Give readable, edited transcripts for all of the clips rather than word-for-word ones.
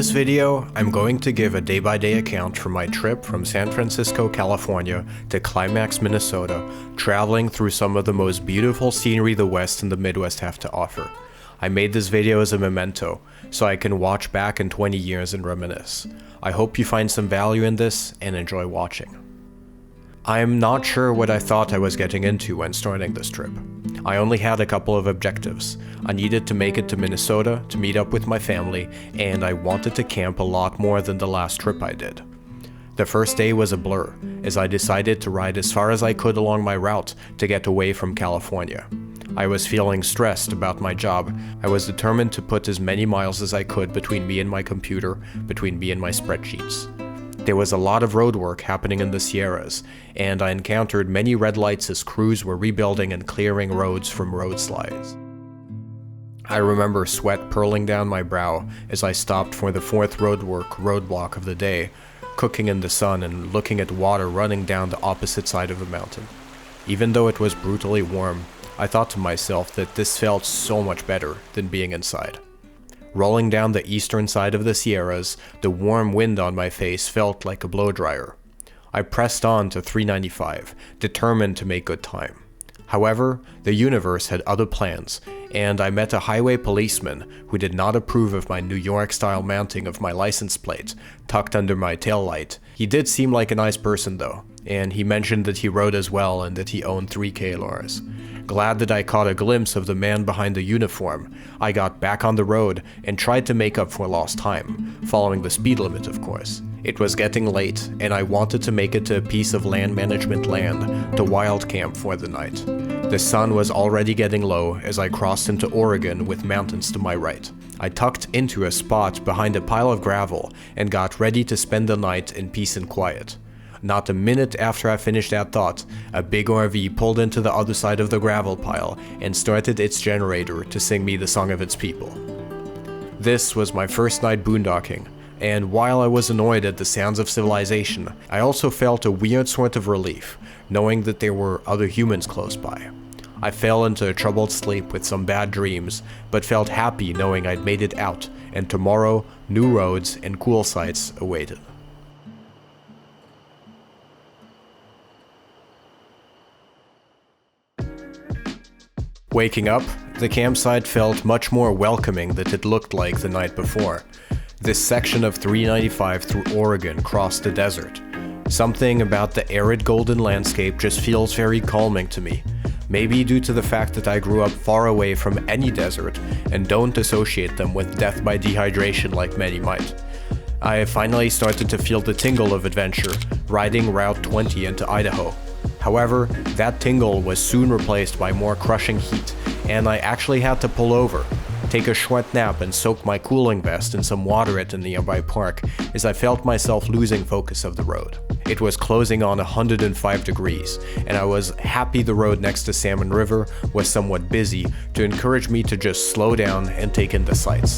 this video, I'm going to give a day-by-day account from my trip from San Francisco, California to Climax, Minnesota, traveling through some of the most beautiful scenery the West and the Midwest have to offer. I made this video as a memento, so I can watch back in 20 years and reminisce. I hope you find some value in this and enjoy watching. I'm not sure what I thought I was getting into when starting this trip. I only had a couple of objectives. I needed to make it to Minnesota to meet up with my family, and I wanted to camp a lot more than the last trip I did. The first day was a blur, as I decided to ride as far as I could along my route to get away from California. I was feeling stressed about my job. I was determined to put as many miles as I could between me and my computer, between me and my spreadsheets. There was a lot of road work happening in the Sierras, and I encountered many red lights as crews were rebuilding and clearing roads from road slides. I remember sweat purling down my brow as I stopped for the fourth roadblock of the day, cooking in the sun and looking at water running down the opposite side of the mountain. Even though it was brutally warm, I thought to myself that this felt so much better than being inside. Rolling down the eastern side of the Sierras, the warm wind on my face felt like a blow dryer. I pressed on to 395, determined to make good time. However, the universe had other plans, and I met a highway policeman who did not approve of my New York-style mounting of my license plate, tucked under my taillight. He did seem like a nice person though, and he mentioned that he rode as well and that he owned 3 K-Lars. Glad that I caught a glimpse of the man behind the uniform, I got back on the road and tried to make up for lost time, following the speed limit of course. It was getting late, and I wanted to make it to a piece of land management land to wild camp for the night. The sun was already getting low as I crossed into Oregon with mountains to my right. I tucked into a spot behind a pile of gravel and got ready to spend the night in peace and quiet. Not a minute after I finished that thought, a big RV pulled into the other side of the gravel pile and started its generator to sing me the song of its people. This was my first night boondocking, and while I was annoyed at the sounds of civilization, I also felt a weird sort of relief, knowing that there were other humans close by. I fell into a troubled sleep with some bad dreams, but felt happy knowing I'd made it out, and tomorrow, new roads and cool sights awaited. Waking up, the campsite felt much more welcoming than it looked like the night before. This section of 395 through Oregon crossed the desert. Something about the arid golden landscape just feels very calming to me. Maybe due to the fact that I grew up far away from any desert and don't associate them with death by dehydration like many might. I finally started to feel the tingle of adventure, riding Route 20 into Idaho. However, that tingle was soon replaced by more crushing heat, and I actually had to pull over, take a short nap and soak my cooling vest in some water at a nearby park as I felt myself losing focus of the road. It was closing on 105 degrees, and I was happy the road next to Salmon River was somewhat busy to encourage me to just slow down and take in the sights.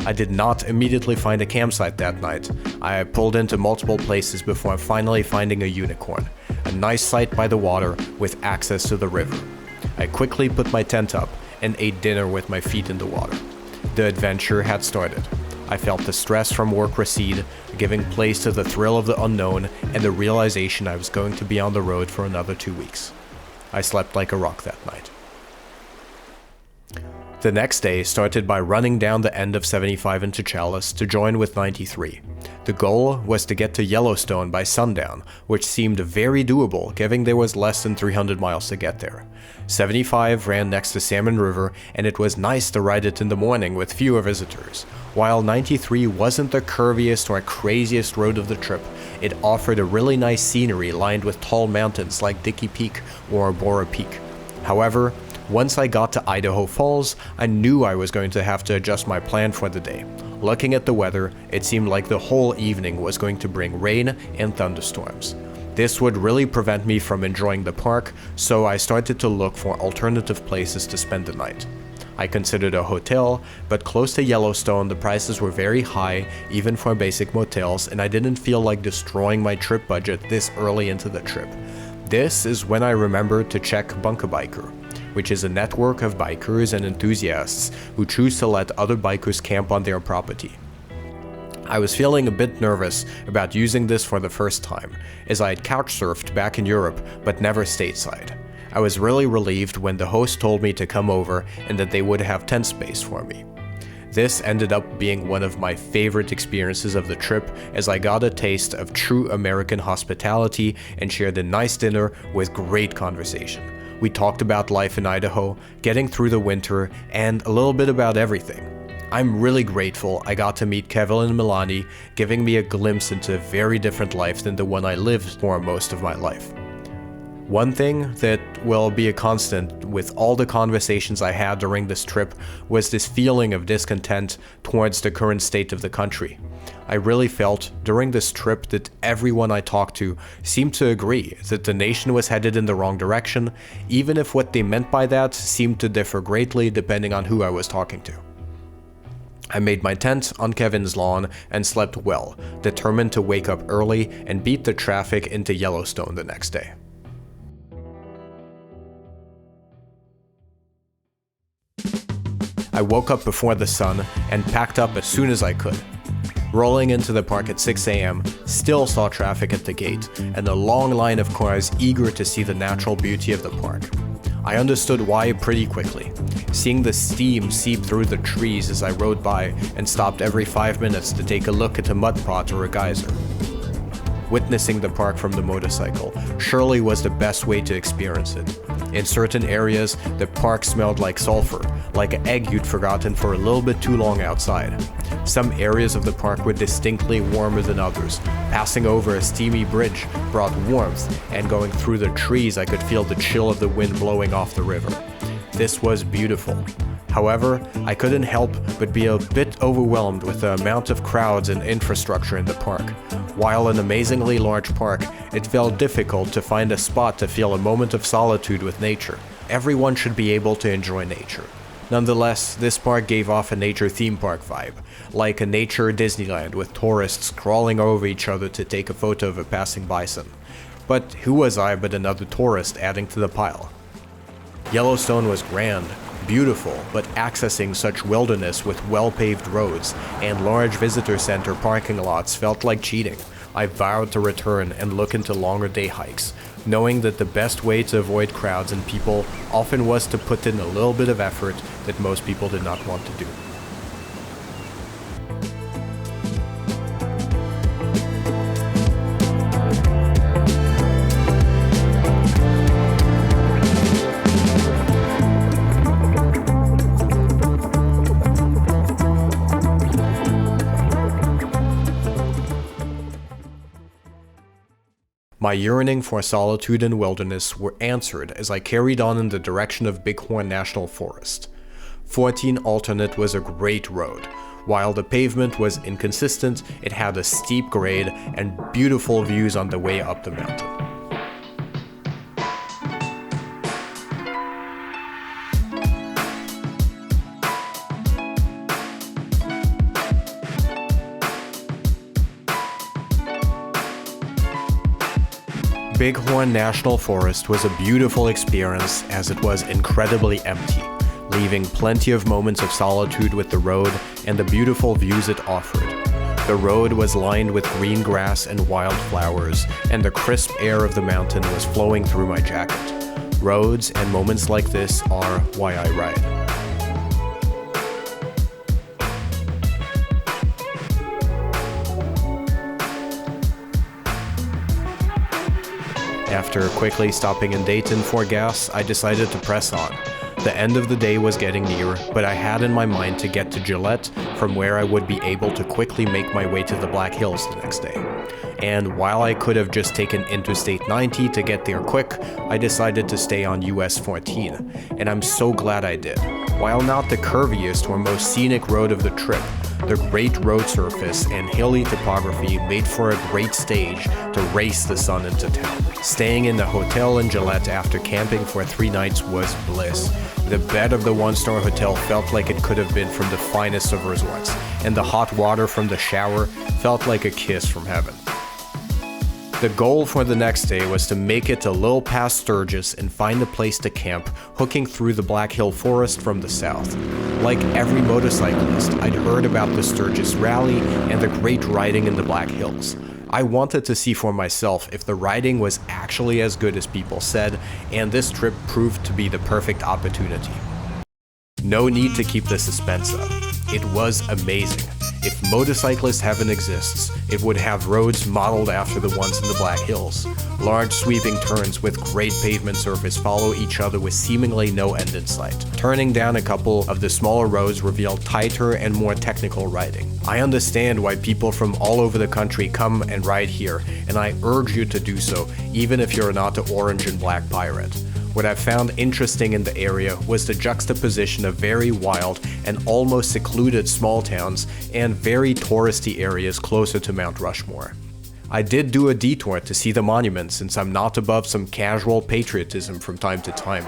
I did not immediately find a campsite that night. I pulled into multiple places before finally finding a unicorn, a nice site by the water with access to the river. I quickly put my tent up and ate dinner with my feet in the water. The adventure had started. I felt the stress from work recede, giving place to the thrill of the unknown and the realization I was going to be on the road for another 2 weeks. I slept like a rock that night. The next day started by running down the end of 75 into Chalice to join with 93. The goal was to get to Yellowstone by sundown, which seemed very doable given there was less than 300 miles to get there. 75 ran next to Salmon River, and it was nice to ride it in the morning with fewer visitors. While 93 wasn't the curviest or craziest road of the trip, it offered a really nice scenery lined with tall mountains like Dickey Peak or Bora Peak. However, once I got to Idaho Falls, I knew I was going to have to adjust my plan for the day. Looking at the weather, it seemed like the whole evening was going to bring rain and thunderstorms. This would really prevent me from enjoying the park, so I started to look for alternative places to spend the night. I considered a hotel, but close to Yellowstone the prices were very high, even for basic motels, and I didn't feel like destroying my trip budget this early into the trip. This is when I remembered to check Bunkabiker, which is a network of bikers and enthusiasts who choose to let other bikers camp on their property. I was feeling a bit nervous about using this for the first time, as I had couch-surfed back in Europe but never stateside. I was really relieved when the host told me to come over and that they would have tent space for me. This ended up being one of my favorite experiences of the trip, as I got a taste of true American hospitality and shared a nice dinner with great conversation. We talked about life in Idaho, getting through the winter, and a little bit about everything. I'm really grateful I got to meet Kevin and Milani, giving me a glimpse into a very different life than the one I lived for most of my life. One thing that will be a constant with all the conversations I had during this trip was this feeling of discontent towards the current state of the country. I really felt during this trip that everyone I talked to seemed to agree that the nation was headed in the wrong direction, even if what they meant by that seemed to differ greatly depending on who I was talking to. I made my tent on Kevin's lawn and slept well, determined to wake up early and beat the traffic into Yellowstone the next day. I woke up before the sun and packed up as soon as I could. Rolling into the park at 6 a.m., still saw traffic at the gate and a long line of cars eager to see the natural beauty of the park. I understood why pretty quickly, seeing the steam seep through the trees as I rode by and stopped every 5 minutes to take a look at a mud pot or a geyser. Witnessing the park from the motorcycle surely was the best way to experience it. In certain areas, the park smelled like sulfur, like an egg you'd forgotten for a little bit too long outside. Some areas of the park were distinctly warmer than others. Passing over a steamy bridge brought warmth, and going through the trees I could feel the chill of the wind blowing off the river. This was beautiful. However, I couldn't help but be a bit overwhelmed with the amount of crowds and infrastructure in the park. While an amazingly large park, it felt difficult to find a spot to feel a moment of solitude with nature. Everyone should be able to enjoy nature. Nonetheless, this park gave off a nature theme park vibe, like a nature Disneyland with tourists crawling over each other to take a photo of a passing bison. But who was I but another tourist adding to the pile? Yellowstone was grand, beautiful, but accessing such wilderness with well-paved roads and large visitor center parking lots felt like cheating. I vowed to return and look into longer day hikes, knowing that the best way to avoid crowds and people often was to put in a little bit of effort that most people did not want to do. My yearning for solitude and wilderness were answered as I carried on in the direction of Bighorn National Forest. 14 Alternate was a great road. While the pavement was inconsistent, it had a steep grade and beautiful views on the way up the mountain. Bighorn National Forest was a beautiful experience as it was incredibly empty, leaving plenty of moments of solitude with the road and the beautiful views it offered. The road was lined with green grass and wildflowers, and the crisp air of the mountain was flowing through my jacket. Roads and moments like this are why I ride. After quickly stopping in Dayton for gas, I decided to press on. The end of the day was getting near, but I had in my mind to get to Gillette, from where I would be able to quickly make my way to the Black Hills the next day. And while I could have just taken Interstate 90 to get there quick, I decided to stay on US 14, and I'm so glad I did. While not the curviest or most scenic road of the trip, The great road surface and hilly topography made for a great stage to race the sun into town. Staying in the hotel in Gillette after camping for 3 nights was bliss. The bed of the one-star hotel felt like it could have been from the finest of resorts, and the hot water from the shower felt like a kiss from heaven. The goal for the next day was to make it a little past Sturgis and find a place to camp, hooking through the Black Hill Forest from the south. Like every motorcyclist, I'd heard about the Sturgis Rally and the great riding in the Black Hills. I wanted to see for myself if the riding was actually as good as people said, and this trip proved to be the perfect opportunity. No need to keep the suspense up. It was amazing. If Motorcyclist Heaven exists, it would have roads modeled after the ones in the Black Hills. Large sweeping turns with great pavement surface follow each other with seemingly no end in sight. Turning down a couple of the smaller roads revealed tighter and more technical riding. I understand why people from all over the country come and ride here, and I urge you to do so, even if you're not an orange and black pirate. What I found interesting in the area was the juxtaposition of very wild and almost secluded small towns and very touristy areas closer to Mount Rushmore. I did do a detour to see the monument since I'm not above some casual patriotism from time to time.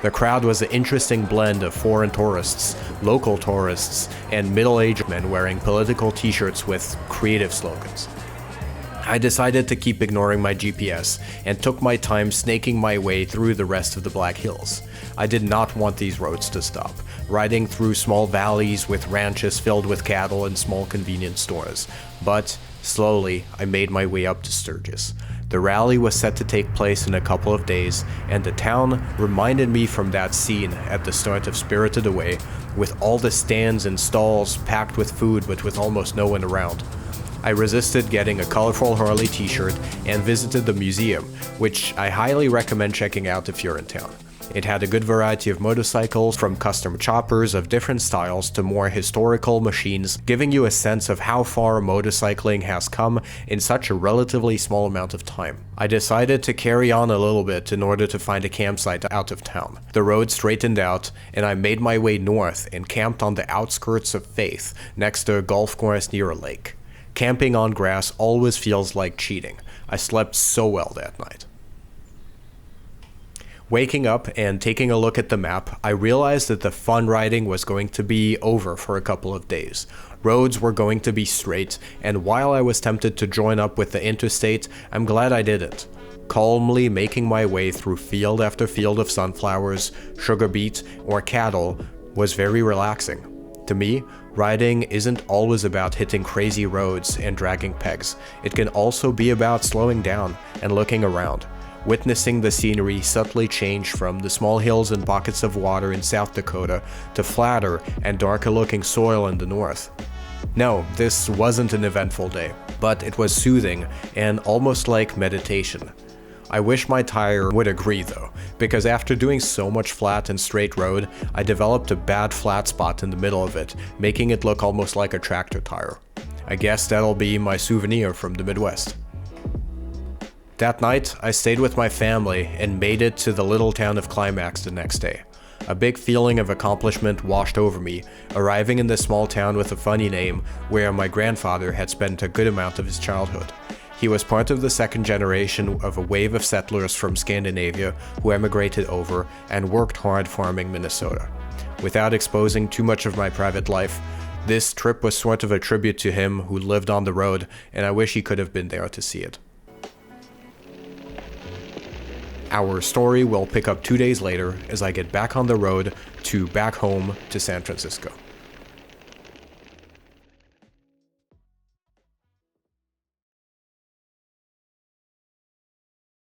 The crowd was an interesting blend of foreign tourists, local tourists, and middle-aged men wearing political t-shirts with creative slogans. I decided to keep ignoring my GPS and took my time snaking my way through the rest of the Black Hills. I did not want these roads to stop, riding through small valleys with ranches filled with cattle and small convenience stores. But slowly, I made my way up to Sturgis. The rally was set to take place in a couple of days, and the town reminded me from that scene at the start of Spirited Away, with all the stands and stalls packed with food but with almost no one around. I resisted getting a colorful Harley t-shirt and visited the museum, which I highly recommend checking out if you're in town. It had a good variety of motorcycles, from custom choppers of different styles to more historical machines, giving you a sense of how far motorcycling has come in such a relatively small amount of time. I decided to carry on a little bit in order to find a campsite out of town. The road straightened out, and I made my way north and camped on the outskirts of Faith, next to a golf course near a lake. Camping on grass always feels like cheating. I slept so well that night. Waking up and taking a look at the map, I realized that the fun riding was going to be over for a couple of days. Roads were going to be straight, and while I was tempted to join up with the interstate, I'm glad I didn't. Calmly making my way through field after field of sunflowers, sugar beet, or cattle was very relaxing. To me, riding isn't always about hitting crazy roads and dragging pegs. It can also be about slowing down and looking around, witnessing the scenery subtly change from the small hills and pockets of water in South Dakota to flatter and darker looking soil in the north. No, this wasn't an eventful day, but it was soothing and almost like meditation. I wish my tire would agree though, because after doing so much flat and straight road, I developed a bad flat spot in the middle of it, making it look almost like a tractor tire. I guess that'll be my souvenir from the Midwest. That night, I stayed with my family and made it to the little town of Climax the next day. A big feeling of accomplishment washed over me, arriving in this small town with a funny name where my grandfather had spent a good amount of his childhood. He was part of the second generation of a wave of settlers from Scandinavia who emigrated over and worked hard farming Minnesota. Without exposing too much of my private life, this trip was sort of a tribute to him who lived on the road, and I wish he could have been there to see it. Our story will pick up 2 days later as I get back on the road back home to San Francisco.